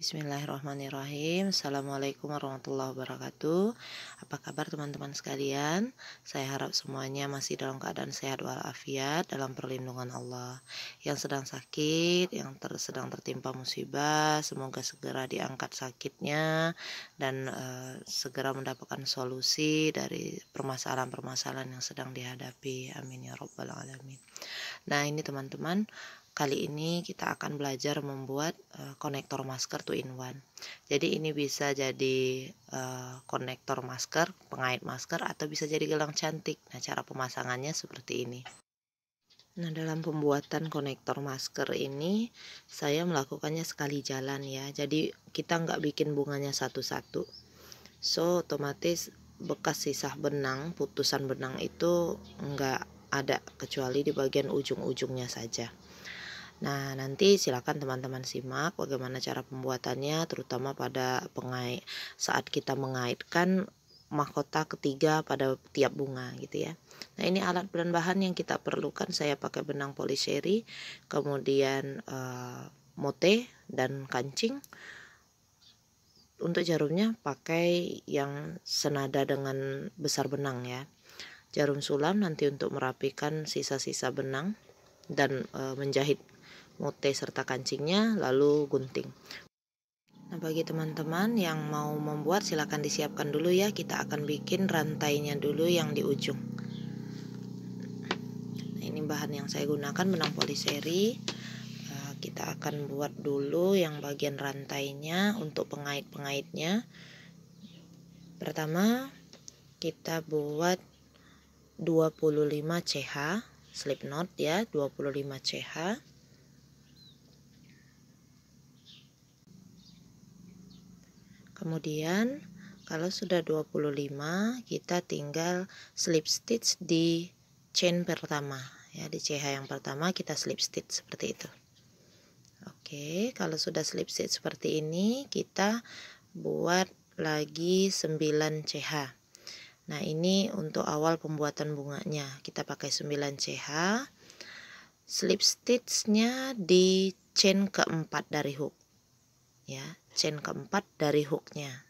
Bismillahirrahmanirrahim. Assalamualaikum warahmatullahi wabarakatuh. Apa kabar teman-teman sekalian? Saya harap semuanya masih dalam keadaan sehat walafiat dalam perlindungan Allah. Yang sedang sakit, yang sedang tertimpa musibah, semoga segera diangkat sakitnya dan segera mendapatkan solusi dari permasalahan-permasalahan yang sedang dihadapi. Amin ya rabbal alamin. Nah, ini teman-teman, kali ini kita akan belajar membuat konektor masker 2-in-1. Jadi ini bisa jadi konektor masker, pengait masker, atau bisa jadi gelang cantik. Nah, cara pemasangannya seperti ini. Nah, dalam pembuatan konektor masker ini saya melakukannya sekali jalan ya. Jadi kita nggak bikin bunganya satu-satu. So otomatis bekas sisa benang, putusan benang itu nggak ada kecuali di bagian ujung-ujungnya saja. Nah, nanti silakan teman-teman simak bagaimana cara pembuatannya, terutama pada saat kita mengaitkan mahkota ketiga pada tiap bunga gitu ya. Nah, ini alat dan bahan yang kita perlukan. Saya pakai benang poliseri, kemudian mote dan kancing. Untuk jarumnya pakai yang senada dengan besar benang ya. Jarum sulam nanti untuk merapikan sisa-sisa benang dan menjahit mote serta kancingnya, lalu gunting. Nah, bagi teman-teman yang mau membuat silakan disiapkan dulu ya. Kita akan bikin rantainya dulu yang di ujung. Nah, ini bahan yang saya gunakan benang poliseri. Kita akan buat dulu yang bagian rantainya untuk pengait-pengaitnya. Pertama kita buat 25 CH slip knot ya, 25 CH. Kemudian kalau sudah 25 kita tinggal slip stitch di chain pertama ya, di CH yang pertama kita slip stitch seperti itu. Oke, kalau sudah slip stitch seperti ini kita buat lagi 9 CH. Nah, ini untuk awal pembuatan bunganya kita pakai 9 CH. Slip stitchnya di chain keempat dari hook ya, chain keempat dari hooknya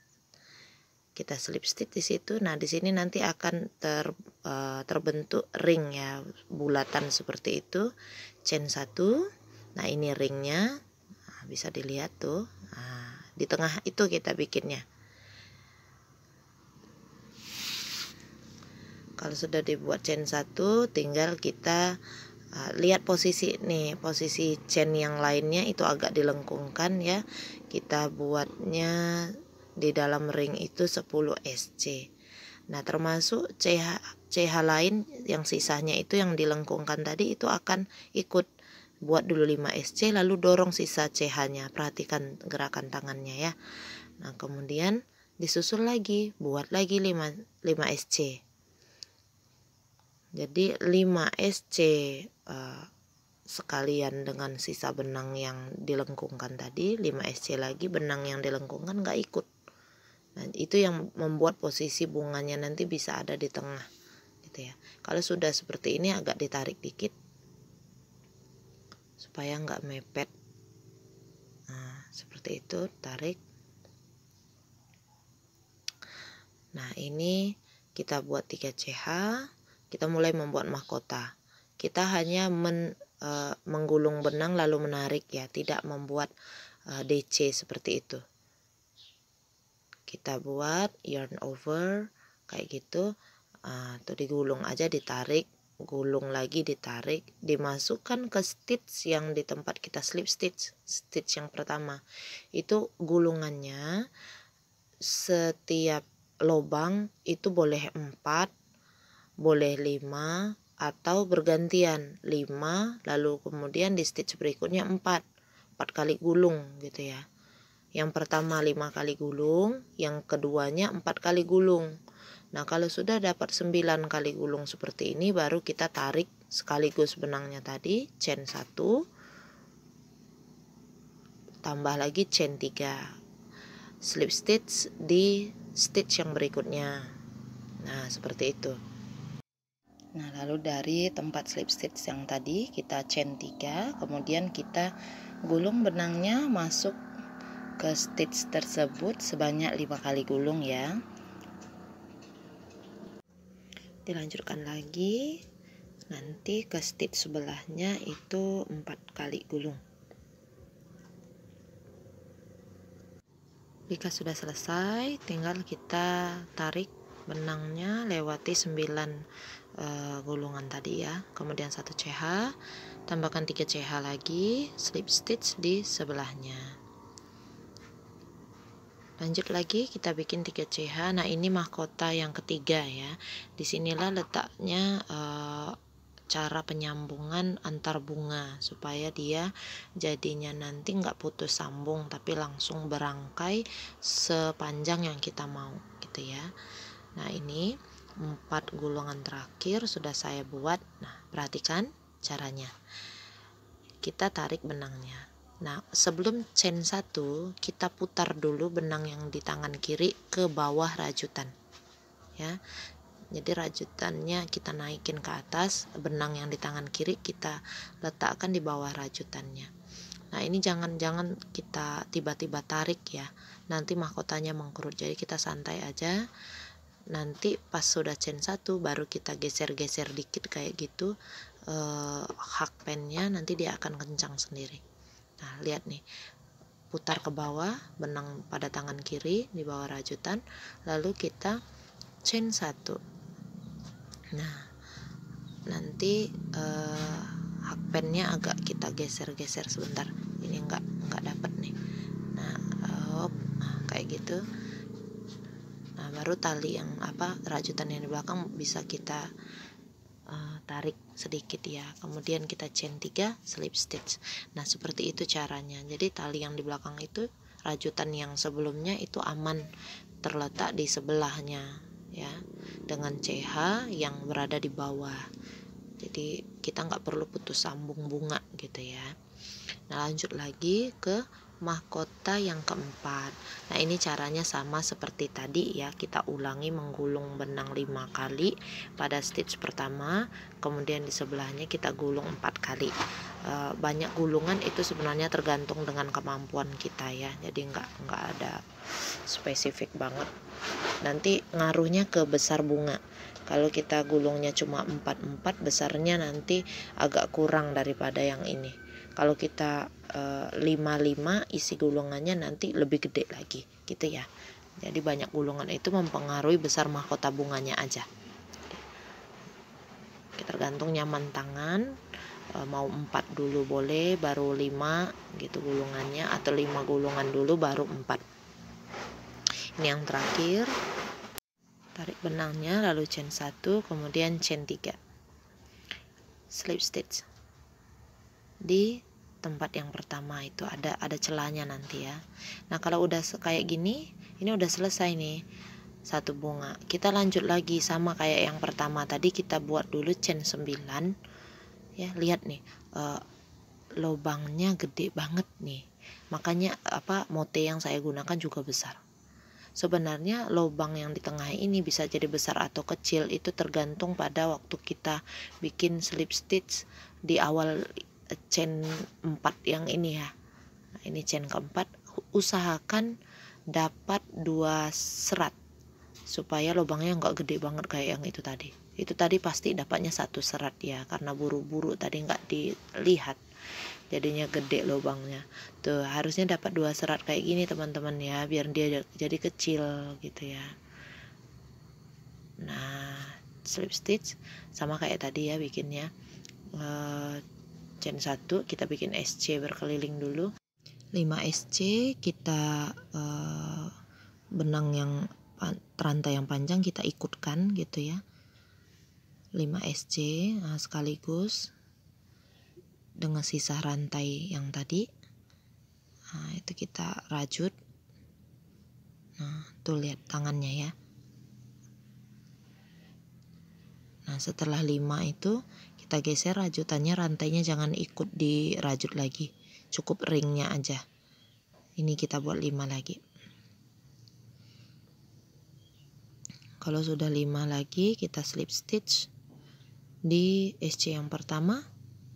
kita slip stitch di situ. Nah, di sini nanti akan terbentuk ring ya, bulatan seperti itu, chain 1. Nah, ini ringnya, nah, bisa dilihat tuh. Nah, di tengah itu kita bikinnya. Kalau sudah dibuat chain 1, tinggal kita lihat posisi nih, posisi chain yang lainnya itu agak dilengkungkan ya. Kita buatnya di dalam ring itu 10 SC. Nah, termasuk CH lain yang sisanya itu yang dilengkungkan tadi itu akan ikut. Buat dulu 5 SC lalu dorong sisa CH-nya. Perhatikan gerakan tangannya ya. Nah, kemudian disusul lagi, buat lagi 5 SC. Jadi 5 SC sekalian dengan sisa benang yang dilengkungkan tadi, 5 SC lagi, benang yang dilengkungkan nggak ikut. Nah, itu yang membuat posisi bunganya nanti bisa ada di tengah gitu ya. Kalau sudah seperti ini agak ditarik dikit supaya nggak mepet. Nah, seperti itu, tarik. Nah, ini kita buat 3 CH. Kita mulai membuat mahkota. Kita hanya menggulung benang lalu menarik ya, tidak membuat DC seperti itu. Kita buat yarn over kayak gitu, tuh digulung aja, ditarik, gulung lagi, ditarik, dimasukkan ke stitch yang di tempat kita slip stitch yang pertama. Itu gulungannya setiap lubang itu boleh 4, boleh 5, atau bergantian 5, lalu kemudian di stitch berikutnya 4 kali gulung gitu ya. Yang pertama 5 kali gulung, yang keduanya 4 kali gulung. Nah, kalau sudah dapat 9 kali gulung seperti ini, baru kita tarik sekaligus benangnya tadi, chain 1, tambah lagi chain 3, slip stitch di stitch yang berikutnya. Nah, seperti itu. Nah, lalu dari tempat slip stitch yang tadi kita chain 3, kemudian kita gulung benangnya masuk ke stitch tersebut sebanyak 5 kali gulung ya. Dilanjutkan lagi, nanti ke stitch sebelahnya itu 4 kali gulung. Jika sudah selesai, tinggal kita tarik benangnya lewati 9 gulungan tadi ya. Kemudian 1 CH, tambahkan 3 CH lagi, slip stitch di sebelahnya. Lanjut lagi, kita bikin 3 CH. Nah, ini mahkota yang ketiga ya. Disinilah letaknya cara penyambungan antar bunga supaya dia jadinya nanti nggak putus sambung tapi langsung berangkai sepanjang yang kita mau gitu ya. Nah, ini 4 gulungan terakhir sudah saya buat. Nah, perhatikan caranya. Kita tarik benangnya. Nah, sebelum chain 1 kita putar dulu benang yang di tangan kiri ke bawah rajutan ya. Jadi rajutannya kita naikin ke atas, benang yang di tangan kiri kita letakkan di bawah rajutannya. Nah, ini jangan kita tiba-tiba tarik ya, nanti mahkotanya mengkerut. Jadi kita santai aja. Nanti pas sudah chain 1 baru kita geser-geser dikit kayak gitu hakpennya, nanti dia akan kencang sendiri. Nah, lihat nih, putar ke bawah, benang pada tangan kiri di bawah rajutan, lalu kita chain 1. Nah, nanti hakpennya agak kita geser-geser sebentar. Ini enggak dapat nih. Nah, kayak gitu. Nah, baru tali yang rajutan yang di belakang bisa kita tarik sedikit ya. Kemudian kita chain 3 slip stitch. Nah, seperti itu caranya. Jadi tali yang di belakang itu, rajutan yang sebelumnya itu aman terletak di sebelahnya ya, dengan CH yang berada di bawah. Jadi kita nggak perlu putus sambung bunga gitu ya. Nah, lanjut lagi ke mahkota yang keempat. Nah, ini caranya sama seperti tadi ya. Kita ulangi menggulung benang 5 kali pada stitch pertama, kemudian di sebelahnya kita gulung 4 kali. Banyak gulungan itu sebenarnya tergantung dengan kemampuan kita ya. Jadi nggak ada spesifik banget. Nanti ngaruhnya ke besar bunga. Kalau kita gulungnya cuma 4 besarnya nanti agak kurang daripada yang ini. Kalau kita 5 isi gulungannya nanti lebih gede lagi gitu ya. Jadi banyak gulungan itu mempengaruhi besar mahkota bunganya aja. Tergantung nyaman tangan, mau 4 dulu boleh, baru 5 gitu gulungannya, atau 5 gulungan dulu baru 4. Ini yang terakhir. Tarik benangnya lalu chain 1, kemudian chain 3 slip stitch di tempat yang pertama. Itu ada celahnya nanti ya. Nah, kalau udah kayak gini, ini udah selesai nih 1 bunga. Kita lanjut lagi sama kayak yang pertama tadi, kita buat dulu chain 9 ya. Lihat nih, lubangnya gede banget nih, makanya motif yang saya gunakan juga besar. Sebenarnya lubang yang di tengah ini bisa jadi besar atau kecil, itu tergantung pada waktu kita bikin slip stitch di awal chain 4 yang ini ya. Nah, ini chain keempat, usahakan dapat 2 serat supaya lubangnya nggak gede banget kayak yang itu tadi. Itu tadi pasti dapatnya 1 serat ya, karena buru-buru tadi nggak dilihat, jadinya gede lubangnya. Tuh, harusnya dapat 2 serat kayak gini teman-teman ya, biar dia jadi kecil gitu ya. Nah, slip stitch sama kayak tadi ya bikinnya. Chain 1 kita bikin SC berkeliling dulu. 5 SC kita benang yang rantai yang panjang kita ikutkan gitu ya. 5 SC sekaligus dengan sisa rantai yang tadi. Nah, itu kita rajut. Nah, tuh lihat tangannya ya. Nah, setelah 5 itu kita geser rajutannya, rantainya jangan ikut dirajut lagi, cukup ringnya aja. Ini kita buat 5 lagi. Kalau sudah 5 lagi, kita slip stitch di SC yang pertama,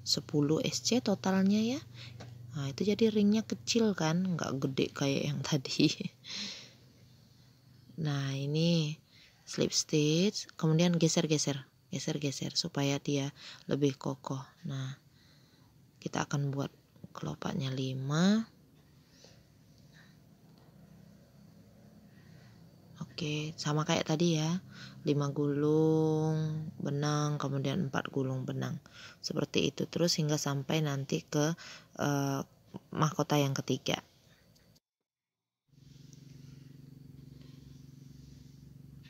10 SC totalnya ya. Nah itu jadi ringnya kecil kan, nggak gede kayak yang tadi. Nah ini slip stitch, kemudian geser-geser supaya dia lebih kokoh. Nah kita akan buat kelopaknya 5. Oke, sama kayak tadi ya, 5 gulung benang, kemudian 4 gulung benang, seperti itu terus hingga sampai nanti ke mahkota yang ketiga.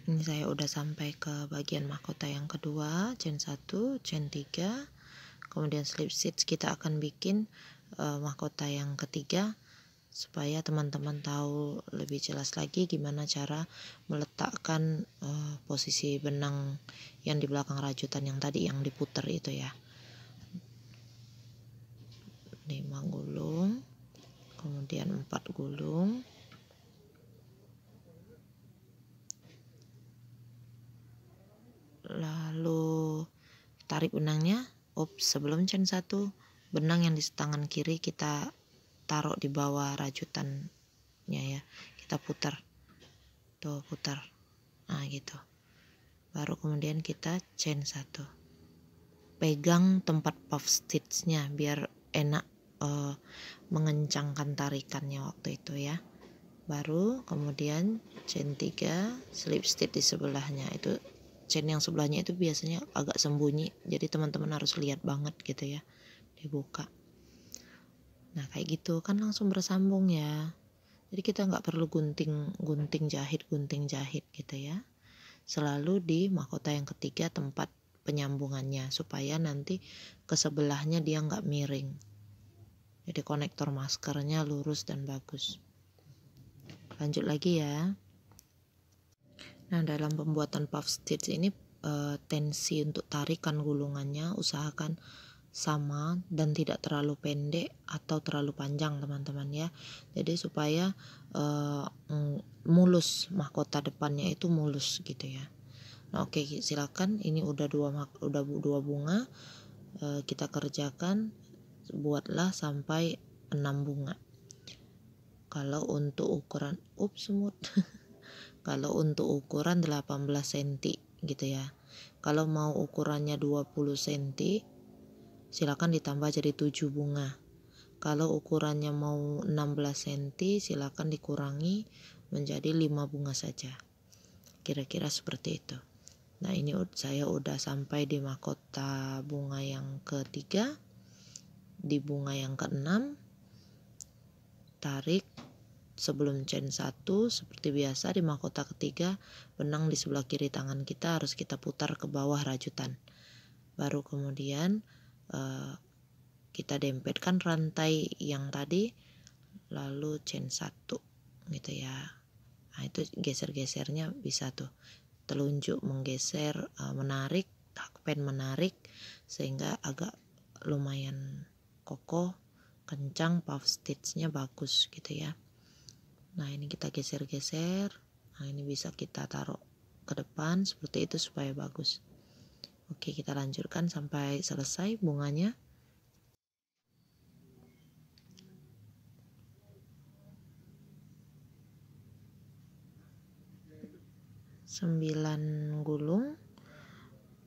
Ini saya udah sampai ke bagian mahkota yang kedua, chain 1, chain 3, kemudian slip stitch. Kita akan bikin mahkota yang ketiga supaya teman-teman tahu lebih jelas lagi gimana cara meletakkan posisi benang yang di belakang rajutan yang tadi yang diputer itu ya. 5 gulung, kemudian 4 gulung, lalu tarik benangnya. Sebelum chain 1, benang yang di tangan kiri kita taruh di bawah rajutannya ya, kita putar tuh, putar, nah gitu, baru kemudian kita chain 1, pegang tempat puff stitchnya biar enak mengencangkan tarikannya waktu itu ya. Baru kemudian chain 3, slip stitch di sebelahnya. Itu chain yang sebelahnya itu biasanya agak sembunyi, jadi teman-teman harus lihat banget gitu ya, dibuka. Nah kayak gitu kan langsung bersambung ya, jadi kita nggak perlu gunting jahit gitu ya. Selalu di mahkota yang ketiga tempat penyambungannya supaya nanti ke sebelahnya dia nggak miring, jadi konektor maskernya lurus dan bagus. Lanjut lagi ya. Nah dalam pembuatan puff stitch ini tensi untuk tarikan gulungannya usahakan sama dan tidak terlalu pendek atau terlalu panjang teman-teman ya, jadi supaya mulus, mahkota depannya itu mulus gitu ya. Nah oke, silakan, ini udah dua bunga, kita kerjakan, buatlah sampai 6 bunga. Kalau untuk ukuran kalau untuk ukuran 18 cm gitu ya. Kalau mau ukurannya 20 cm silakan ditambah jadi 7 bunga. Kalau ukurannya mau 16 cm silakan dikurangi menjadi 5 bunga saja. Kira-kira seperti itu. Nah ini saya udah sampai di mahkota bunga yang ketiga. Di bunga yang keenam, tarik sebelum chain 1 seperti biasa. Di mahkota ketiga, benang di sebelah kiri tangan kita harus kita putar ke bawah rajutan. Baru kemudian kita dempetkan rantai yang tadi, lalu chain 1 gitu ya. Nah itu geser-gesernya bisa tuh, telunjuk menggeser, menarik, hakpen menarik, sehingga agak lumayan kokoh, kencang, puff stitchnya bagus gitu ya. Nah ini kita geser-geser, nah ini bisa kita taruh ke depan seperti itu supaya bagus. Oke, kita lanjutkan sampai selesai bunganya. Sembilan gulung,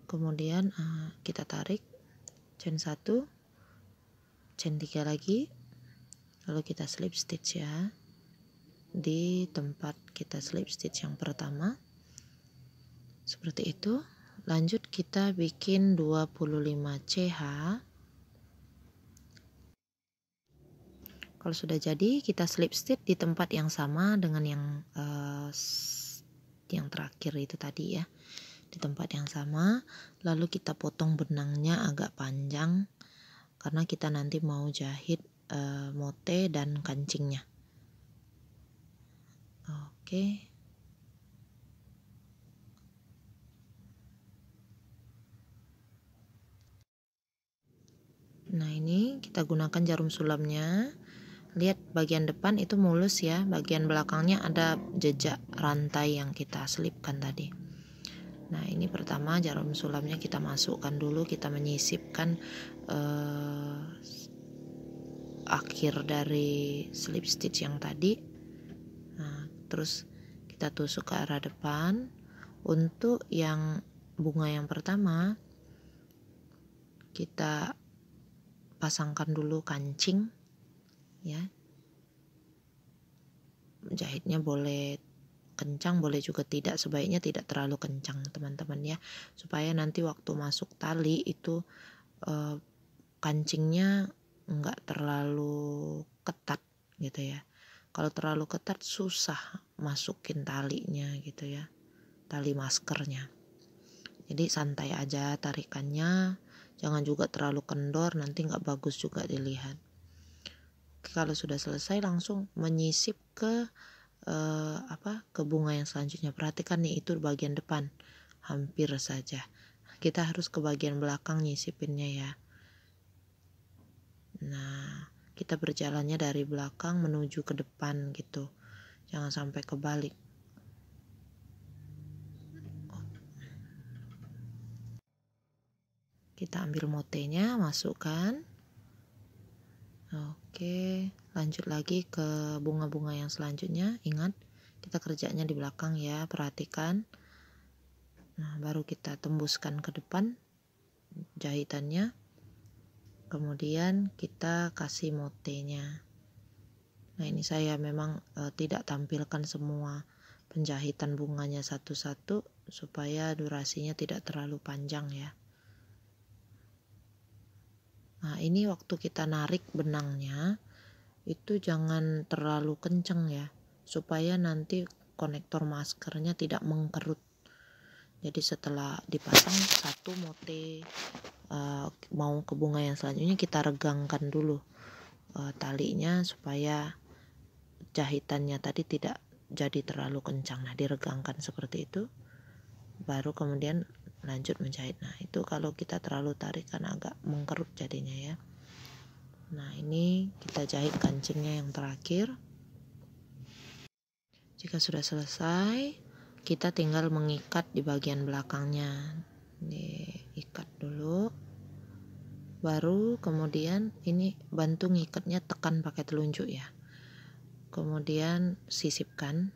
kemudian kita tarik chain 1, chain 3 lagi, lalu kita slip stitch ya di tempat kita slip stitch yang pertama seperti itu. Lanjut kita bikin 25 CH. Kalau sudah jadi kita slip stitch di tempat yang sama dengan yang terakhir itu tadi ya, di tempat yang sama. Lalu kita potong benangnya agak panjang karena kita nanti mau jahit mote dan kancingnya. Oke. Nah ini kita gunakan jarum sulamnya. Lihat bagian depan itu mulus ya, bagian belakangnya ada jejak rantai yang kita selipkan tadi. Nah ini pertama jarum sulamnya kita masukkan dulu, kita menyisipkan akhir dari slip stitch yang tadi. Nah, terus kita tusuk ke arah depan. Untuk yang bunga yang pertama, kita pasangkan dulu kancing ya. Jahitnya boleh kencang, boleh juga tidak, sebaiknya tidak terlalu kencang teman-teman ya, supaya nanti waktu masuk tali itu kancingnya enggak terlalu ketat gitu ya. Kalau terlalu ketat susah masukin talinya gitu ya, tali maskernya. Jadi santai aja tarikannya, jangan juga terlalu kendor, nanti nggak bagus juga dilihat. Kalau sudah selesai langsung menyisip ke ke bunga yang selanjutnya. Perhatikan nih, itu bagian depan hampir saja. Kita harus ke bagian belakang nyisipinnya ya. Nah, kita berjalannya dari belakang menuju ke depan gitu, jangan sampai kebalik. Kita ambil motenya, masukkan. Oke, lanjut lagi ke bunga-bunga yang selanjutnya. Ingat, kita kerjanya di belakang ya, perhatikan. Nah, baru kita tembuskan ke depan jahitannya. Kemudian kita kasih motenya. Nah, ini saya memang tidak tampilkan semua penjahitan bunganya satu-satu supaya durasinya tidak terlalu panjang ya. Nah, ini waktu kita narik benangnya itu jangan terlalu kenceng ya, supaya nanti konektor maskernya tidak mengkerut. Jadi setelah dipasang satu mote mau ke bunga yang selanjutnya, kita regangkan dulu talinya supaya jahitannya tadi tidak jadi terlalu kencang. Nah, diregangkan seperti itu, baru kemudian lanjut menjahit. Nah, itu kalau kita terlalu tarik kan agak mengkerut jadinya ya. Nah, ini kita jahit kancingnya yang terakhir. Jika sudah selesai, kita tinggal mengikat di bagian belakangnya. Diikat dulu, baru kemudian ini bantu ngikatnya, tekan pakai telunjuk ya. Kemudian sisipkan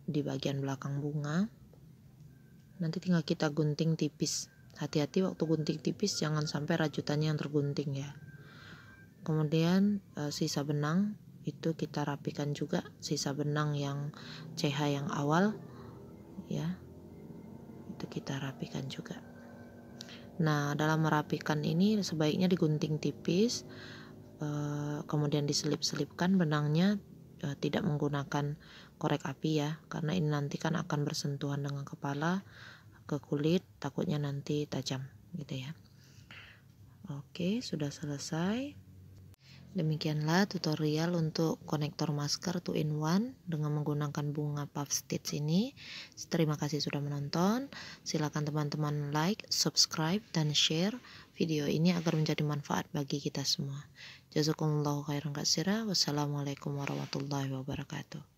di bagian belakang bunga. Nanti tinggal kita gunting tipis. Hati-hati waktu gunting tipis, jangan sampai rajutannya yang tergunting ya. Kemudian sisa benang itu kita rapikan juga, sisa benang yang CH yang awal ya, itu kita rapikan juga. Nah, dalam merapikan ini sebaiknya digunting tipis, kemudian diselip-selipkan benangnya, tidak menggunakan korek api ya, karena ini nanti kan akan bersentuhan dengan kepala ke kulit, takutnya nanti tajam gitu ya. Oke, sudah selesai. Demikianlah tutorial untuk konektor masker 2-in-1 dengan menggunakan bunga puff stitch ini. Terima kasih sudah menonton. Silakan teman-teman like, subscribe, dan share video ini agar menjadi manfaat bagi kita semua. Jazakumullahu khairan katsira. Wassalamualaikum warahmatullahi wabarakatuh.